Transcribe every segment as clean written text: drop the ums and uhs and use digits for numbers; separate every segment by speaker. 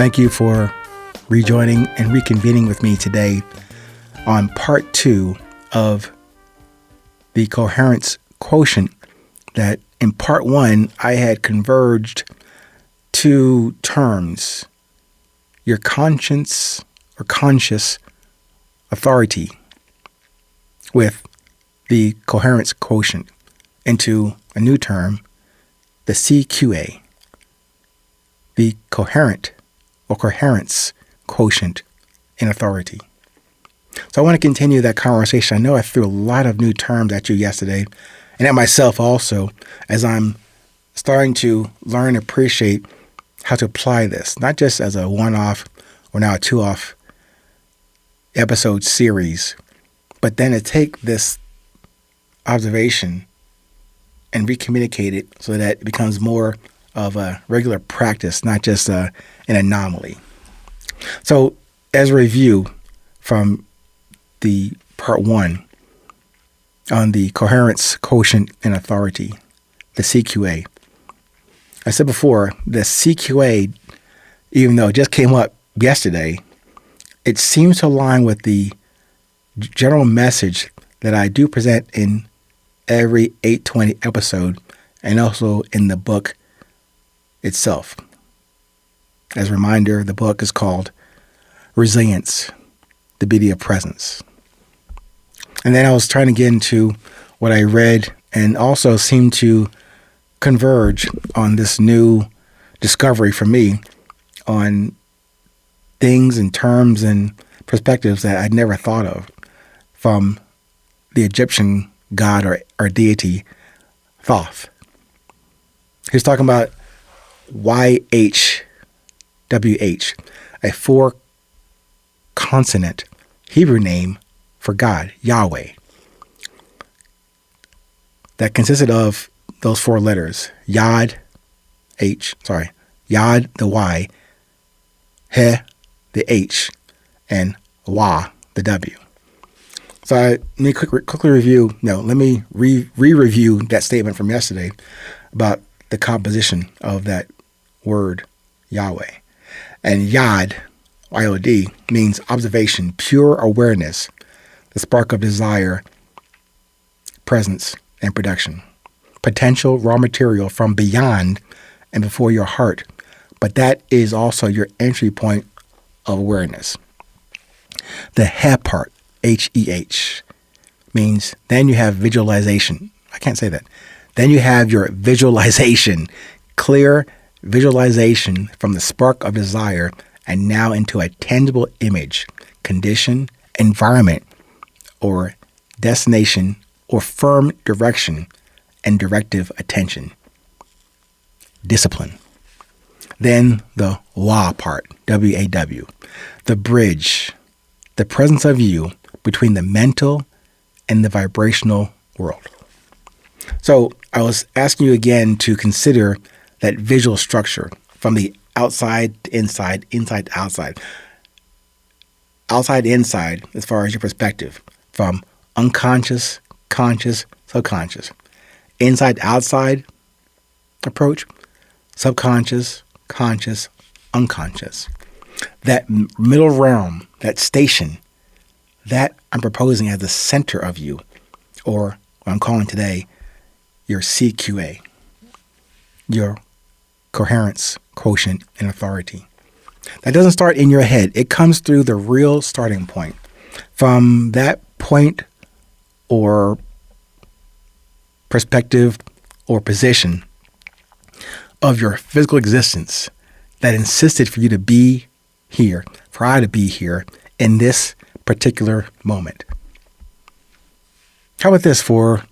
Speaker 1: Thank you for rejoining and reconvening with me today on part 2 of the Coherence Quotient, that in part 1 I had converged two terms: your conscience or conscious authority with the Coherence Quotient, into a new term, the CQA, the coherent or coherence quotient in authority. So I want to continue that conversation. I know I threw a lot of new terms at you yesterday, and at myself also, as I'm starting to learn and appreciate how to apply this, not just as a one-off or now a two-off episode series, but then to take this observation and recommunicate it so that it becomes more of a regular practice, not just an anomaly. So as a review from the part 1 on the Coherence Quotient and Authority, the CQA, I said before, the CQA, even though it just came up yesterday, it seems to align with the general message that I do present in every 820 episode and also in the book itself. As a reminder, the book is called Resilience, the Beauty of Presence. And then I was trying to get into what I read and also seemed to converge on this new discovery for me on things and terms and perspectives that I'd never thought of from the Egyptian god or deity Thoth. He's talking about YHWH, a 4-consonant Hebrew name for God, Yahweh, that consisted of those 4 letters: Yod, Yod, the Y, He, the H, and Wah, the W. So let me quickly review. Let me re-review that statement from yesterday about the composition of that word Yahweh. And Yod, Y-O-D, means observation, pure awareness, the spark of desire, presence, and production. Potential raw material from beyond and before your heart, but that is also your entry point of awareness. The He part, H-E-H, means then you have visualization. I can't say that. Then you have your visualization, clear visualization from the spark of desire and now into a tangible image, condition, environment, or destination, or firm direction and directive attention. Discipline. Then the Wa part, W-A-W, the bridge, the presence of you between the mental and the vibrational world. So I was asking you again to consider that visual structure from the outside to inside, inside to outside. Outside to inside as far as your perspective, from unconscious, conscious, subconscious. Inside to outside approach, subconscious, conscious, unconscious. That middle realm, that station, that I'm proposing as the center of you, or what I'm calling today your CQA, your Coherence Quotient and Authority. That doesn't start in your head. It comes through the real starting point. From that point or perspective or position of your physical existence that insisted for you to be here, for I to be here in this particular moment. How about this for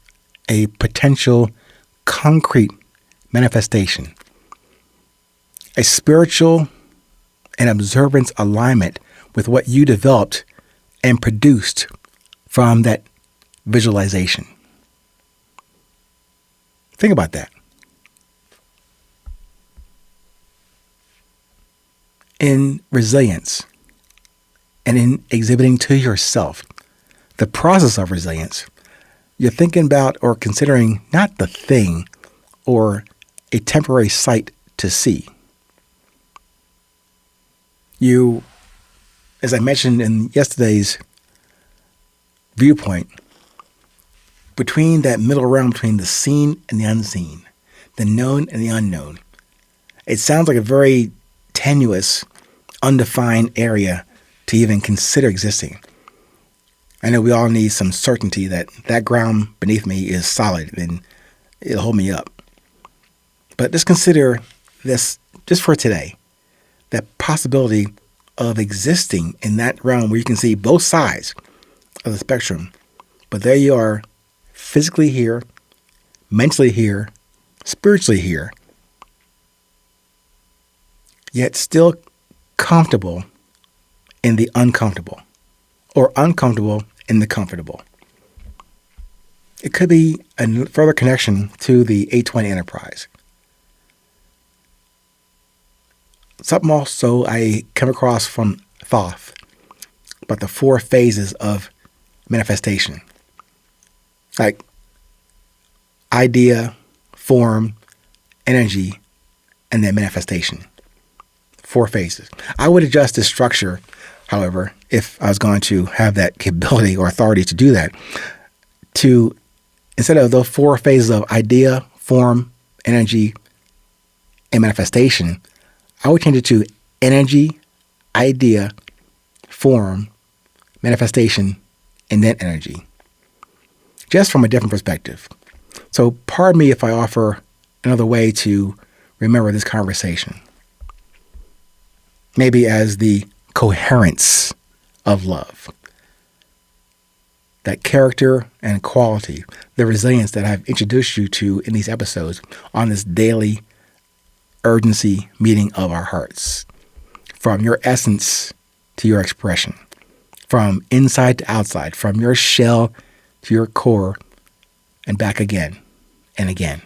Speaker 1: a potential concrete manifestation? A spiritual and observance alignment with what you developed and produced from that visualization. Think about that. In resilience and in exhibiting to yourself the process of resilience, you're thinking about or considering not the thing or a temporary sight to see, You, as I mentioned in yesterday's viewpoint, between that middle realm between the seen and the unseen, the known and the unknown, it sounds like a very tenuous, undefined area to even consider existing. I know we all need some certainty that that ground beneath me is solid and it'll hold me up. But let's consider this just for today, that possibility of existing in that realm where you can see both sides of the spectrum. But there you are, physically here, mentally here, spiritually here, yet still comfortable in the uncomfortable, or uncomfortable in the comfortable. It could be a further connection to the 820 Enterprise. Something also I come across from Thoth about the 4 phases of manifestation. Like idea, form, energy, and then manifestation. 4 phases. I would adjust the structure, however, if I was going to have that capability or authority to do that, to instead of those 4 phases of idea, form, energy, and manifestation, I would change it to energy, idea, form, manifestation, and then energy. Just from a different perspective. So pardon me if I offer another way to remember this conversation. Maybe as the coherence of love. That character and quality, the resilience that I've introduced you to in these episodes on this daily urgency meeting of our hearts. From your essence to your expression. From inside to outside. From your shell to your core and back again and again.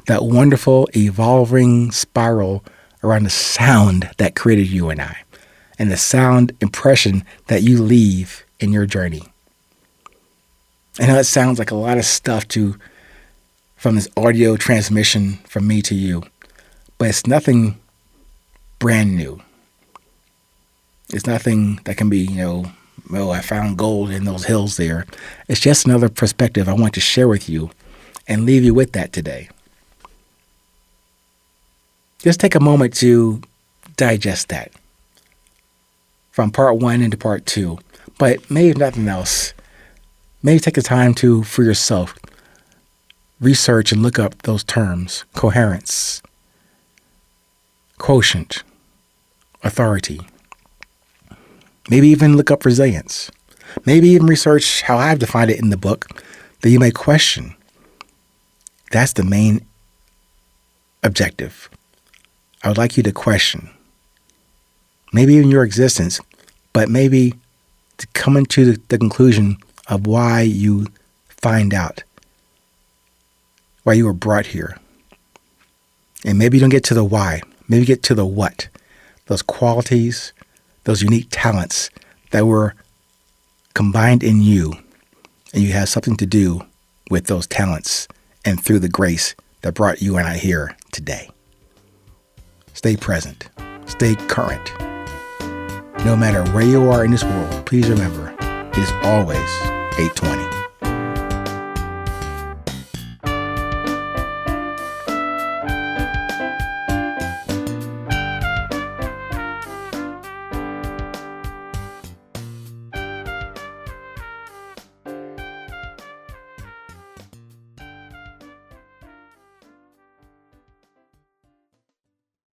Speaker 1: That wonderful evolving spiral around the sound that created you and I, and the sound impression that you leave in your journey. I know it sounds like a lot of stuff from this audio transmission from me to you, but it's nothing brand new. It's nothing that can be, I found gold in those hills there. It's just another perspective I want to share with you and leave you with that today. Just take a moment to digest that from part 1 into part 2. But maybe if nothing else, maybe take the time to, for yourself, research and look up those terms: coherence, quotient, authority. Maybe even look up resilience. Maybe even research how I've defined it in the book that you may question. That's the main objective. I would like you to question. Maybe even your existence, but maybe to come into the conclusion of why you find out, why you were brought here. And maybe you don't get to the why. Maybe you get to the what. Those qualities, those unique talents that were combined in you, and you have something to do with those talents and through the grace that brought you and I here today. Stay present. Stay current. No matter where you are in this world, please remember, it is always 820.